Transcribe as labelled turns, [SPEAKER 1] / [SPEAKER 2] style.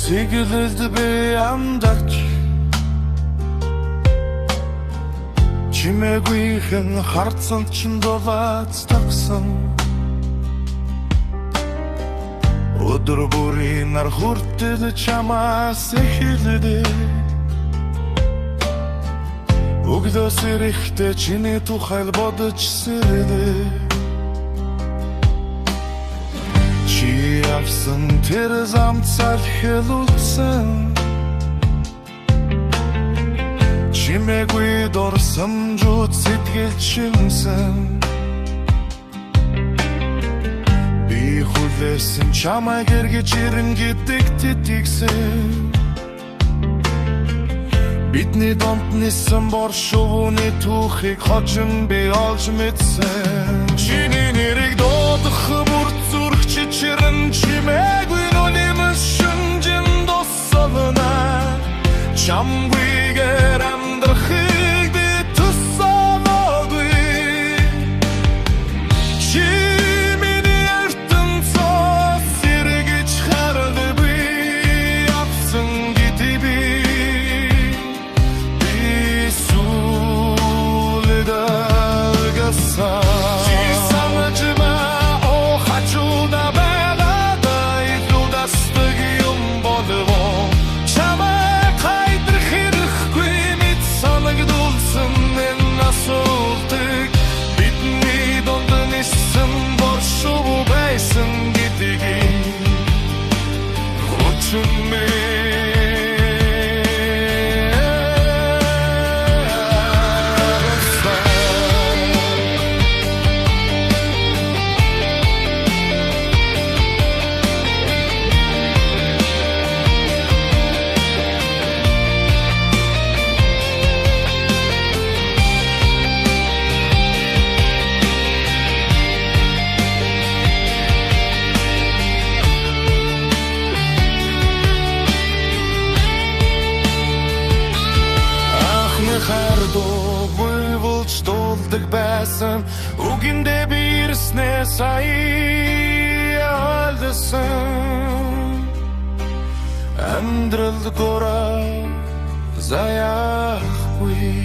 [SPEAKER 1] Сэгэлэлд би амдарч чимээгүйхэн харцсан чин дулаац тагсан өдөр бүрийн нар хүртэл чамаас эхэлдэ өглөөс эрэхтэй чиний тухай бодож сэрдэ чи авсан тэр замд салхилуулсан чимээгүй дурсамжууд сэтгэл шимсэн би хүлээсэн чамайг эргэж ирэн гэдэг тэтгсэн бидний донд нисэн бор шувууны түүхийг хожим би олж мэдсэн чиний нэрийг дуудах бүр зүрх чичрэн чимээгүй нүлэмс шүнжин дуссална чамгүйгээр амьдрахыг би тусалаагүй чи миний ертөнцөөс сэргэж хардаг би авсан гэдэг би сүүлдэгсэн чи санажма о хачуна бэлада илудастыг юм болов чамай хайдар хэрэггүй мэд санагдулсан энэ асуултыг бидний донд нисэн боршуу байсан гэдгийг хүчмээ байсан үгэндээ би ирснээ сая алдсан амьдрал гора заяхгүй